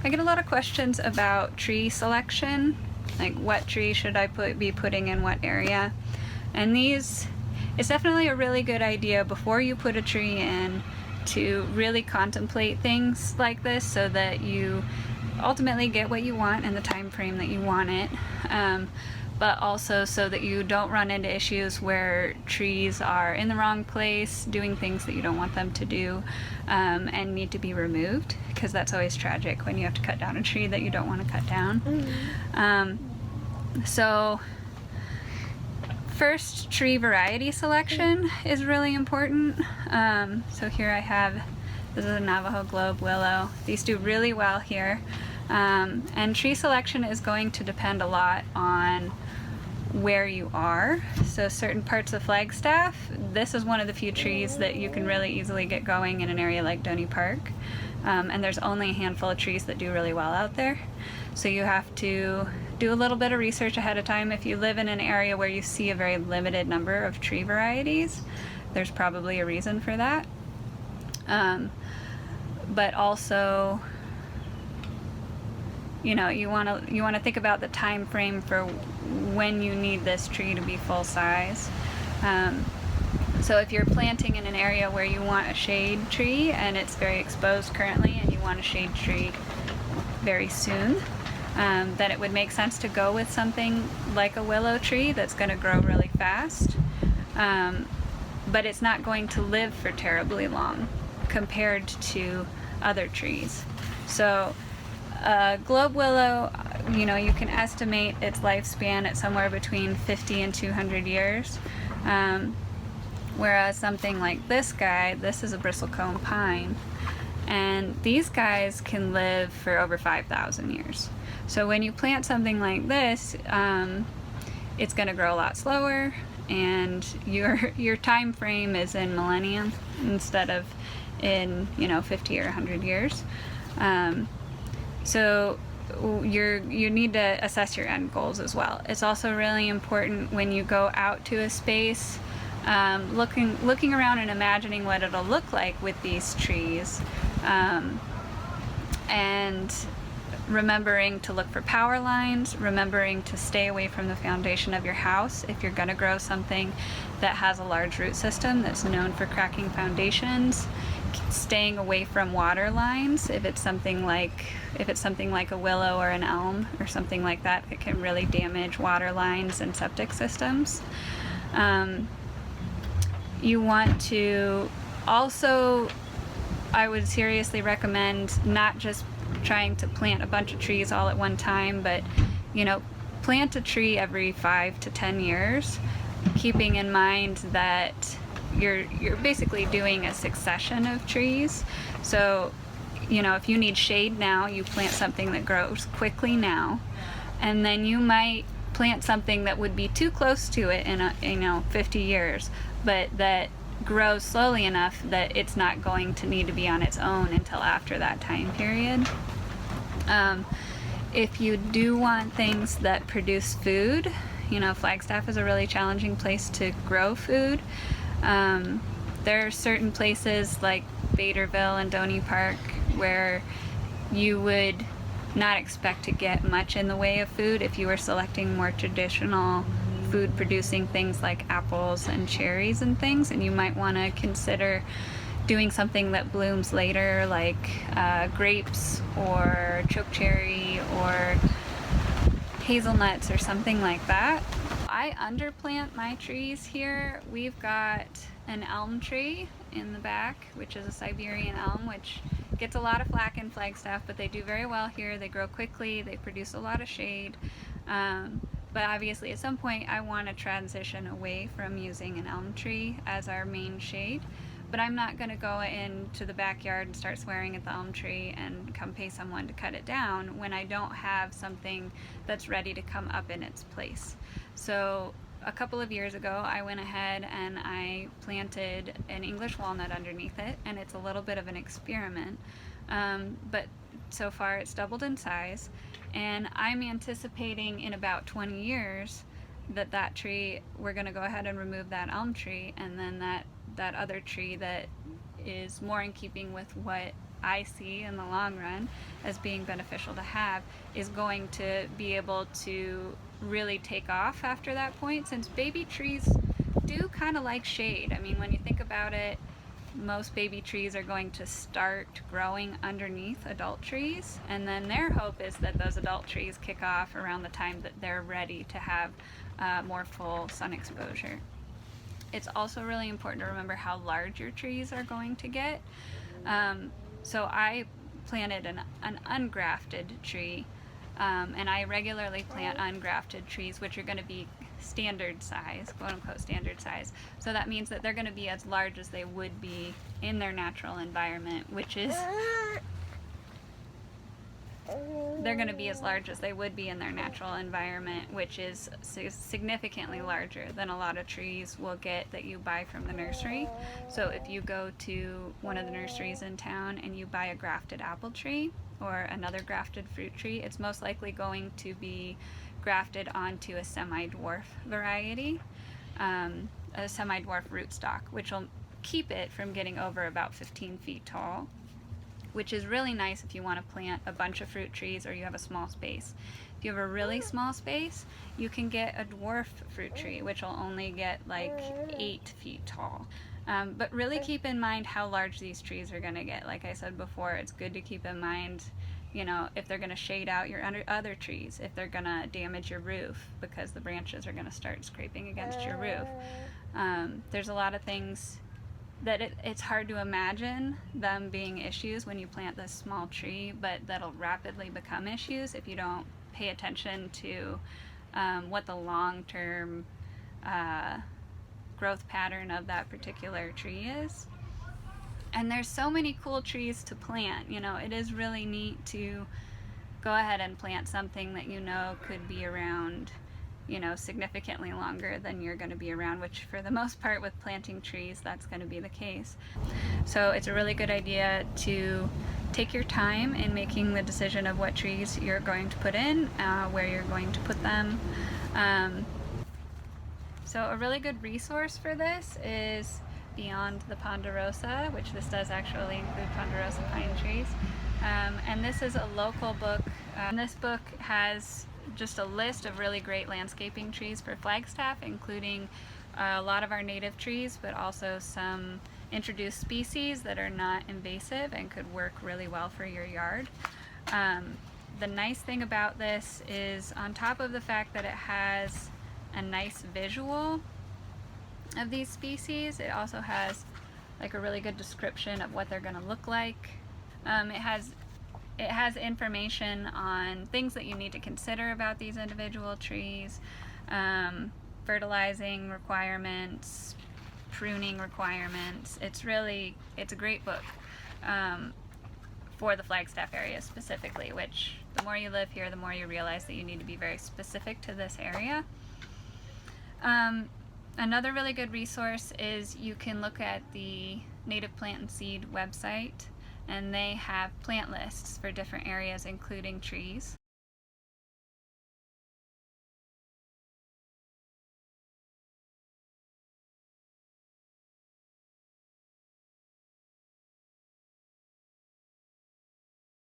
I get a lot of questions about tree selection, like what tree should I be putting in what area. And it's definitely a really good idea before you put a tree in to really contemplate things like this so that you ultimately get what you want in the time frame that you want it. But also so that you don't run into issues where trees are in the wrong place, doing things that you don't want them to do, and need to be removed, because that's always tragic when you have to cut down a tree that you don't want to cut down. So first, tree variety selection is really important. So here I have, this is a Navajo globe willow. These do really well here. And tree selection is going to depend a lot on where you are. So certain parts of Flagstaff, this is one of the few trees that you can really easily get going in an area like Doney Park. And there's only a handful of trees that do really well out there. So you have to do a little bit of research ahead of time. If you live in an area where you see a very limited number of tree varieties, there's probably a reason for that. But also, you know, you want to think about the time frame for when you need this tree to be full size. So if you're planting in an area where you want a shade tree and it's very exposed currently and you want a shade tree very soon, then it would make sense to go with something like a willow tree that's going to grow really fast, but it's not going to live for terribly long compared to other trees. So globe willow, you know, you can estimate its lifespan at somewhere between 50 and 200 years. Whereas something like this guy, this is a bristlecone pine, and these guys can live for over 5,000 years. So when you plant something like this, it's going to grow a lot slower, and your time frame is in millennia instead of in, you know, 50 or 100 years. So you need to assess your end goals as well. It's also really important when you go out to a space, looking around and imagining what it'll look like with these trees, and remembering to look for power lines, remembering to stay away from the foundation of your house if you're going to grow something that has a large root system that's known for cracking foundations, staying away from water lines if it's something like a willow or an elm or something like that that can really damage water lines and septic systems. You want to also, I would seriously recommend not just trying to plant a bunch of trees all at one time, but, you know, plant a tree every 5 to 10 years, keeping in mind that you're basically doing a succession of trees. So, you know, if you need shade now, you plant something that grows quickly now, and then you might plant something that would be too close to it in 50 years, but that grows slowly enough that it's not going to need to be on its own until after that time period. If you do want things that produce food, you know, Flagstaff is a really challenging place to grow food. There are certain places like Baderville and Doney Park where you would not expect to get much in the way of food if you were selecting more traditional food producing things like apples and cherries and things, and you might want to consider doing something that blooms later, like grapes or chokecherry or hazelnuts or something like that. I underplant my trees here. We've got an elm tree in the back, which is a Siberian elm, which gets a lot of flack in Flagstaff, but they do very well here. They grow quickly, they produce a lot of shade. But obviously at some point I want to transition away from using an elm tree as our main shade. But I'm not going to go into the backyard and start swearing at the elm tree and come pay someone to cut it down when I don't have something that's ready to come up in its place. So a couple of years ago I went ahead and I planted an English walnut underneath it, and it's a little bit of an experiment, but so far it's doubled in size, and I'm anticipating in about 20 years that tree, we're going to go ahead and remove that elm tree, and then that other tree that is more in keeping with what I see in the long run as being beneficial to have, is going to be able to really take off after that point, since baby trees do kind of like shade. I mean, when you think about it, most baby trees are going to start growing underneath adult trees, and then their hope is that those adult trees kick off around the time that they're ready to have more full sun exposure. It's also really important to remember how large your trees are going to get. So I planted an ungrafted tree, and I regularly plant ungrafted trees, which are going to be standard size, quote unquote standard size. So that means that they're going to be as large as they would be in their natural environment, which is significantly larger than a lot of trees will get that you buy from the nursery. So if you go to one of the nurseries in town and you buy a grafted apple tree or another grafted fruit tree, it's most likely going to be grafted onto a semi-dwarf variety, a semi-dwarf rootstock, which will keep it from getting over about 15 feet tall, which is really nice if you want to plant a bunch of fruit trees or you have a small space. If you have a really small space, you can get a dwarf fruit tree, which will only get like 8 feet tall. But really keep in mind how large these trees are going to get. Like I said before, it's good to keep in mind, you know, if they're going to shade out your other trees, if they're going to damage your roof because the branches are going to start scraping against your roof. There's a lot of things that it's hard to imagine them being issues when you plant this small tree, but that'll rapidly become issues if you don't pay attention to what the long-term growth pattern of that particular tree is. And there's so many cool trees to plant. You know, it is really neat to go ahead and plant something that you know could be around, you know, significantly longer than you're going to be around, which for the most part with planting trees, that's going to be the case. So it's a really good idea to take your time in making the decision of what trees you're going to put in, where you're going to put them. So a really good resource for this is Beyond the Ponderosa, which this does actually include ponderosa pine trees. And this is a local book. This book has just a list of really great landscaping trees for Flagstaff, including a lot of our native trees, but also some introduced species that are not invasive and could work really well for your yard. The nice thing about this is, on top of the fact that it has a nice visual of these species, it also has like a really good description of what they're going to look like. It has information on things that you need to consider about these individual trees, fertilizing requirements, pruning requirements. It's a great book for the Flagstaff area specifically, which the more you live here, the more you realize that you need to be very specific to this area. Another really good resource is you can look at the Native Plant and Seed website, and they have plant lists for different areas, including trees.